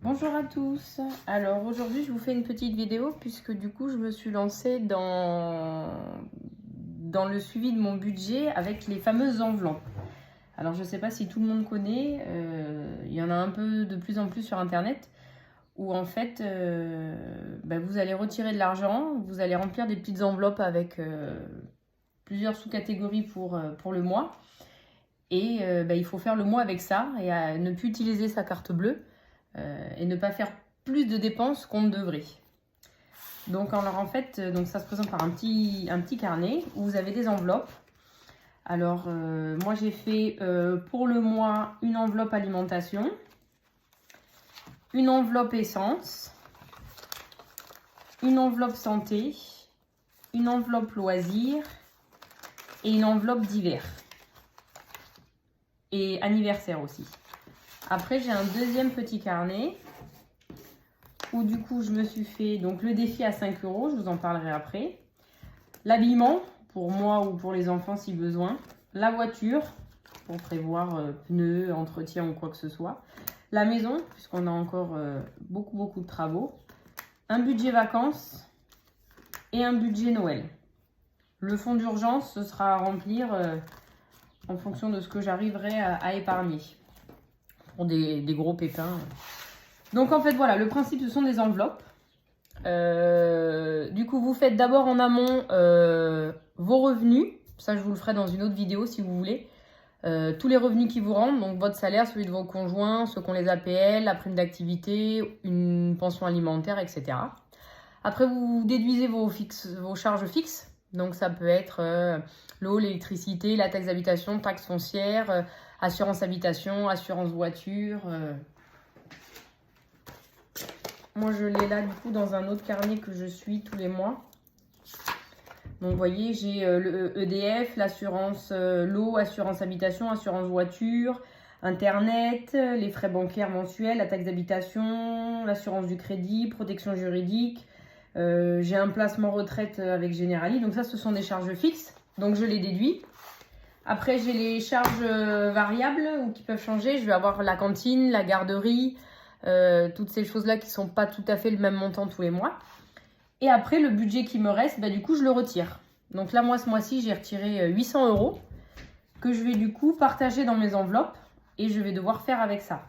Bonjour à tous. Alors aujourd'hui je vous fais une petite vidéo puisque du coup je me suis lancée dans le suivi de mon budget avec les fameuses enveloppes. Alors je ne sais pas si tout le monde connaît, il y en a un peu de plus en plus sur internet où en fait vous allez retirer de l'argent, vous allez remplir des petites enveloppes avec plusieurs sous-catégories pour le mois et il faut faire le mois avec ça et ne plus utiliser sa carte bleue. Et ne pas faire plus de dépenses qu'on ne devrait. Donc en fait, donc ça se présente par un petit carnet où vous avez des enveloppes. Alors moi j'ai fait pour le mois une enveloppe alimentation, une enveloppe essence, une enveloppe santé, une enveloppe loisirs et une enveloppe d'hiver. Et anniversaire aussi. Après j'ai un deuxième petit carnet où du coup je me suis fait donc le défi à 5 €, je vous en parlerai après. L'habillement pour moi ou pour les enfants si besoin. La voiture pour prévoir pneus, entretien ou quoi que ce soit. La maison puisqu'on a encore beaucoup de travaux. Un budget vacances et un budget Noël. Le fonds d'urgence ce sera à remplir en fonction de ce que j'arriverai à épargner pour des gros pépins. Donc en fait voilà, le principe ce sont des enveloppes. Du coup vous faites d'abord en amont vos revenus. Ça je vous le ferai dans une autre vidéo si vous voulez. Tous les revenus qui vous rentrent, donc votre salaire, celui de vos conjoints, ceux qu'on les APL, la prime d'activité, une pension alimentaire, etc. Après vous déduisez vos charges fixes. Donc ça peut être l'eau, l'électricité, la taxe d'habitation, taxe foncière, assurance habitation, assurance voiture. Moi je l'ai là du coup dans un autre carnet que je suis tous les mois. Donc vous voyez j'ai le EDF, l'assurance l'eau, assurance habitation, assurance voiture, internet, les frais bancaires mensuels, la taxe d'habitation, l'assurance du crédit, protection juridique. J'ai un placement retraite avec Generali. Donc ça ce sont des charges fixes. Donc je les déduis. Après j'ai les charges variables ou qui peuvent changer. Je vais avoir la cantine, la garderie. Toutes ces choses-là qui ne sont pas tout à fait le même montant tous les mois. Et après, le budget qui me reste, du coup, je le retire. Donc là, moi, ce mois-ci, j'ai retiré 800 € que je vais du coup partager dans mes enveloppes et je vais devoir faire avec ça.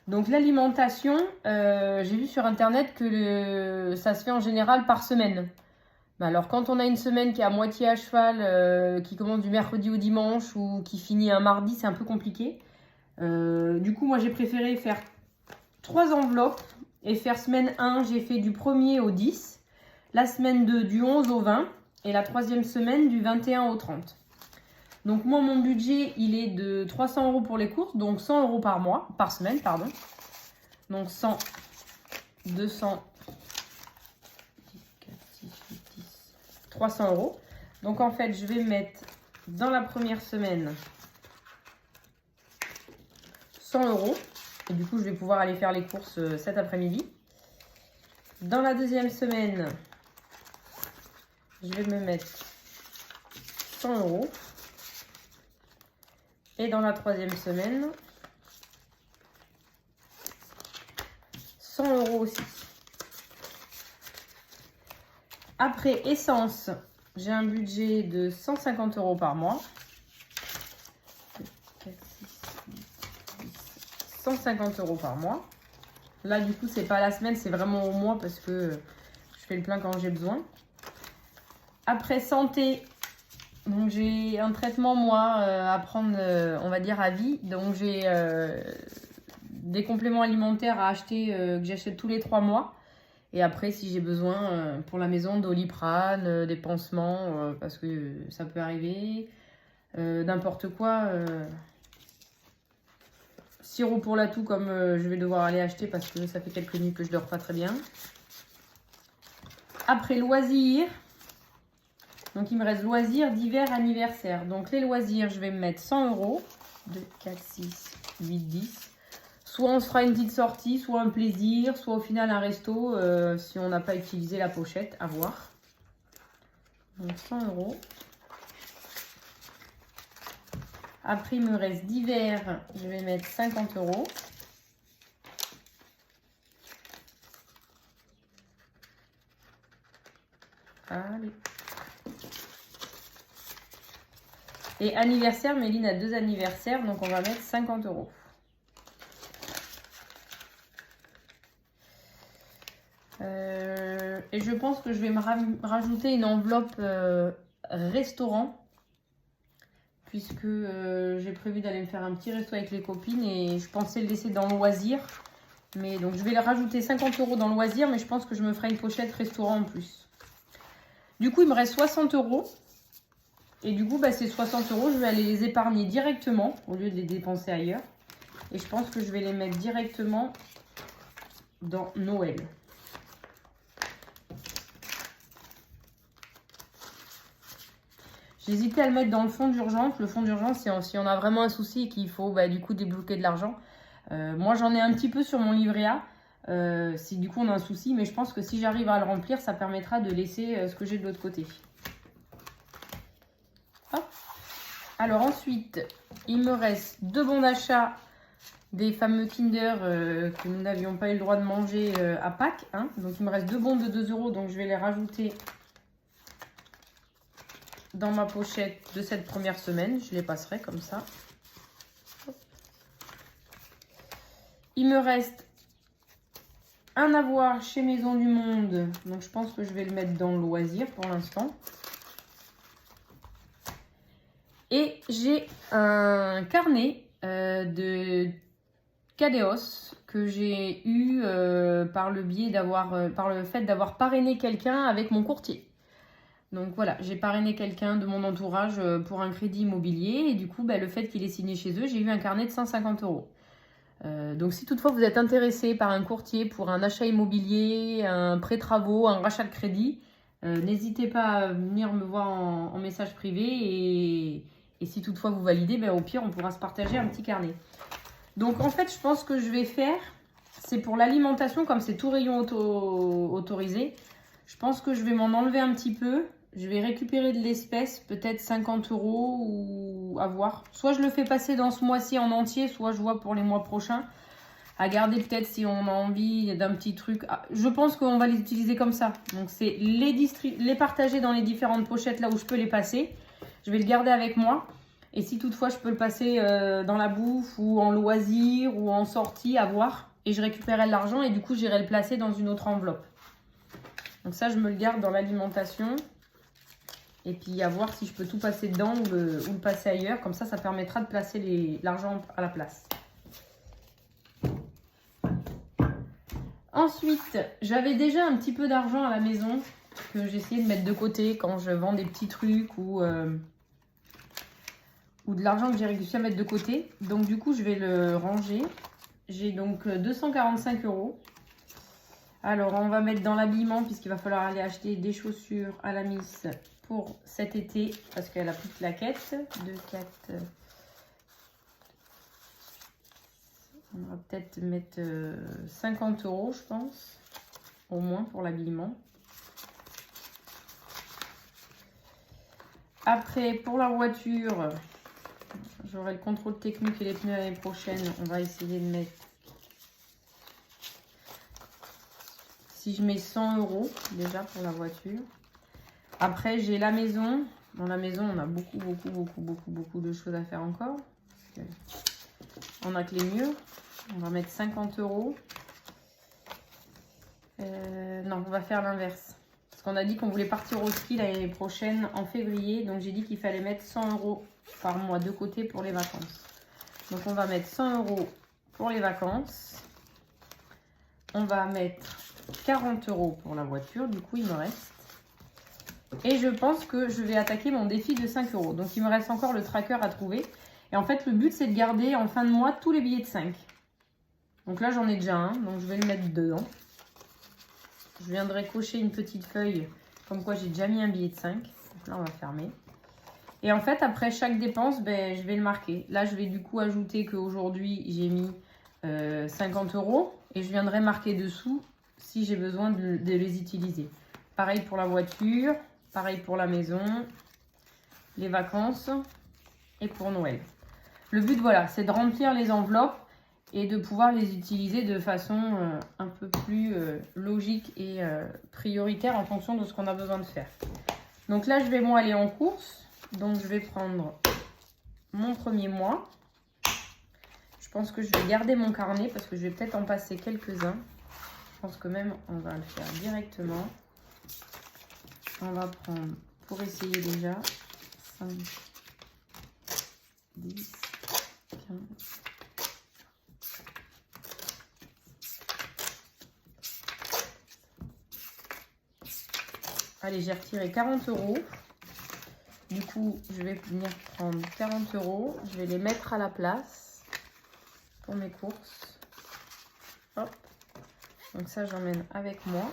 Donc l'alimentation, j'ai vu sur Internet que ça se fait en général par semaine. Alors quand on a une semaine qui est à moitié à cheval, qui commence du mercredi au dimanche ou qui finit un mardi, c'est un peu compliqué. Du coup, moi, j'ai préféré faire 3 enveloppes et faire semaine 1, j'ai fait du 1er au 10, la semaine 2 du 11 au 20 et la troisième semaine du 21 au 30. Donc moi mon budget il est de 300 € pour les courses, donc 100 € par semaine pardon. Donc 100, 200, 4, 6, 8, 10, 300 €. Donc en fait je vais mettre dans la première semaine 100 €. Et du coup, je vais pouvoir aller faire les courses cet après-midi. Dans la deuxième semaine, je vais me mettre 100 €. Et dans la troisième semaine, 100 € aussi. Après, essence, j'ai un budget de 150 € par mois. 4, 6, 150 € par mois. Là, du coup, c'est pas la semaine, c'est vraiment au mois parce que je fais le plein quand j'ai besoin. Après, santé, donc j'ai un traitement, moi, à prendre, on va dire, à vie. Donc, j'ai des compléments alimentaires à acheter que j'achète tous les 3 mois. Et après, si j'ai besoin pour la maison, Doliprane, des pansements, parce que ça peut arriver, n'importe quoi. Sirop pour la toux comme je vais devoir aller acheter parce que ça fait quelques nuits que je dors pas très bien. Après loisirs, donc il me reste loisirs d'hiver, anniversaire. Donc les loisirs, je vais me mettre 100 €. 2, 4, 6, 8, 10. Soit on se fera une petite sortie, soit un plaisir, soit au final un resto si on n'a pas utilisé la pochette, à voir. Donc 100 €. Après, il me reste d'hiver, je vais mettre 50 €. Allez. Et anniversaire, Méline a 2 anniversaires, donc on va mettre 50 €. Et je pense que je vais me rajouter une enveloppe restaurant, puisque j'ai prévu d'aller me faire un petit resto avec les copines et je pensais le laisser dans le loisir. Mais donc je vais le rajouter 50 € dans le loisir, mais je pense que je me ferai une pochette restaurant en plus. Du coup, il me reste 60 €. Et du coup, bah, ces 60 €, je vais aller les épargner directement au lieu de les dépenser ailleurs. Et je pense que je vais les mettre directement dans Noël. J'hésitais à le mettre dans le fonds d'urgence. Le fonds d'urgence, c'est si on a vraiment un souci et qu'il faut du coup débloquer de l'argent. Moi, j'en ai un petit peu sur mon livret A. Si du coup on a un souci, mais je pense que si j'arrive à le remplir, ça permettra de laisser ce que j'ai de l'autre côté. Hop. Alors ensuite, il me reste 2 bons d'achat des fameux Kinder que nous n'avions pas eu le droit de manger à Pâques. Hein. Donc il me reste 2 bons de 2 €, donc je vais les rajouter dans ma pochette de cette première semaine. Je les passerai comme ça. Hop. Il me reste un avoir chez Maison du Monde. Donc je pense que je vais le mettre dans le loisir pour l'instant. Et j'ai un carnet de Cadeos que j'ai eu par le biais par le fait d'avoir parrainé quelqu'un avec mon courtier. Donc voilà, j'ai parrainé quelqu'un de mon entourage pour un crédit immobilier et du coup, le fait qu'il ait signé chez eux, j'ai eu un carnet de 150 €. Donc si toutefois vous êtes intéressé par un courtier pour un achat immobilier, un prêt travaux, un rachat de crédit, n'hésitez pas à venir me voir en message privé et si toutefois vous validez, au pire on pourra se partager un petit carnet. Donc en fait je pense que je vais faire, c'est pour l'alimentation comme c'est tout rayon autorisé, je pense que je vais m'en enlever un petit peu. Je vais récupérer de l'espèce, peut-être 50 € ou à voir. Soit je le fais passer dans ce mois-ci en entier, soit je vois pour les mois prochains. À garder peut-être si on a envie d'un petit truc. Je pense qu'on va les utiliser comme ça. Donc c'est les partager dans les différentes pochettes là où je peux les passer. Je vais le garder avec moi. Et si toutefois je peux le passer dans la bouffe ou en loisir ou en sortie, à voir. Et je récupérerai l'argent et du coup j'irai le placer dans une autre enveloppe. Donc ça je me le garde dans l'alimentation. Et puis à voir si je peux tout passer dedans ou le passer ailleurs. Comme ça, ça permettra de placer l'argent à la place. Ensuite, j'avais déjà un petit peu d'argent à la maison que j'essayais de mettre de côté quand je vends des petits trucs ou de l'argent que j'ai réussi à mettre de côté. Donc du coup, je vais le ranger. J'ai donc 245 €. Alors, on va mettre dans l'habillement puisqu'il va falloir aller acheter des chaussures à la Miss pour cet été parce qu'elle a plus de claquettes. 2, 4. On va peut-être mettre 50 € je pense, au moins pour l'habillement. Après, pour la voiture, j'aurai le contrôle technique et les pneus l'année prochaine. On va essayer de mettre, si je mets 100 € déjà pour la voiture. Après, j'ai la maison. Dans la maison, on a beaucoup de choses à faire encore. On a que les murs. On va mettre 50 €. Non, on va faire l'inverse. Parce qu'on a dit qu'on voulait partir au ski l'année prochaine en février. Donc, j'ai dit qu'il fallait mettre 100 € par mois de côté pour les vacances. Donc, on va mettre 100 € pour les vacances. On va mettre 40 € pour la voiture. Du coup, il me reste. Et je pense que je vais attaquer mon défi de 5 €. Donc, il me reste encore le tracker à trouver. Et en fait, le but, c'est de garder en fin de mois tous les billets de 5. Donc là, j'en ai déjà un. Donc, je vais le mettre dedans. Je viendrai cocher une petite feuille comme quoi j'ai déjà mis un billet de 5. Donc là, on va fermer. Et en fait, après chaque dépense, je vais le marquer. Là, je vais du coup ajouter qu'aujourd'hui, j'ai mis 50 €. Et je viendrai marquer dessous si j'ai besoin de les utiliser. Pareil pour la voiture. Pareil pour la maison, les vacances et pour Noël. Le but, voilà, c'est de remplir les enveloppes et de pouvoir les utiliser de façon un peu plus logique et prioritaire en fonction de ce qu'on a besoin de faire. Donc là, je vais moi aller en course. Donc je vais prendre mon premier mois. Je pense que je vais garder mon carnet parce que je vais peut-être en passer quelques-uns. Je pense que même on va le faire directement. On va prendre, pour essayer déjà, 5, 10, 15... Allez, j'ai retiré 40 €. Du coup, je vais venir prendre 40 €. Je vais les mettre à la place pour mes courses. Hop. Donc ça, j'emmène avec moi.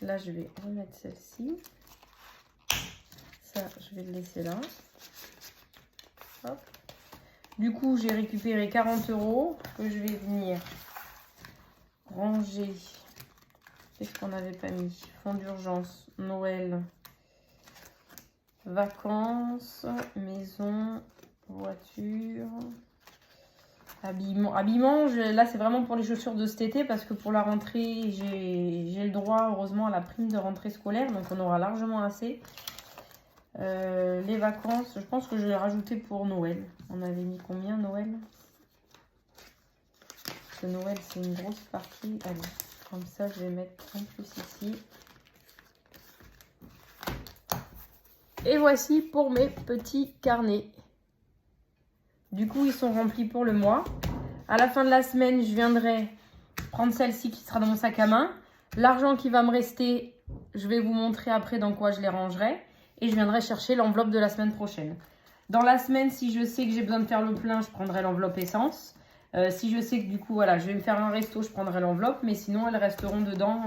Là, je vais remettre celle-ci. Ça, je vais le laisser là. Hop. Du coup, j'ai récupéré 40 € que je vais venir ranger. Qu'est-ce qu'on n'avait pas mis? Fonds d'urgence, Noël, vacances, maison, voiture, habillement. Habillement, là c'est vraiment pour les chaussures de cet été parce que pour la rentrée, j'ai le droit heureusement à la prime de rentrée scolaire. Donc on aura largement assez. Les vacances, je pense que je vais rajouter pour Noël. On avait mis combien Noël? Parce que Noël c'est une grosse partie. Allez. Comme ça, je vais mettre en plus ici. Et voici pour mes petits carnets. Du coup, ils sont remplis pour le mois. À la fin de la semaine, je viendrai prendre celle-ci qui sera dans mon sac à main. L'argent qui va me rester, je vais vous montrer après dans quoi je les rangerai. Et je viendrai chercher l'enveloppe de la semaine prochaine. Dans la semaine, si je sais que j'ai besoin de faire le plein, je prendrai l'enveloppe essence. Si je sais que du coup, voilà, je vais me faire un resto, je prendrai l'enveloppe. Mais sinon, elles resteront dedans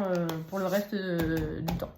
pour le reste du temps.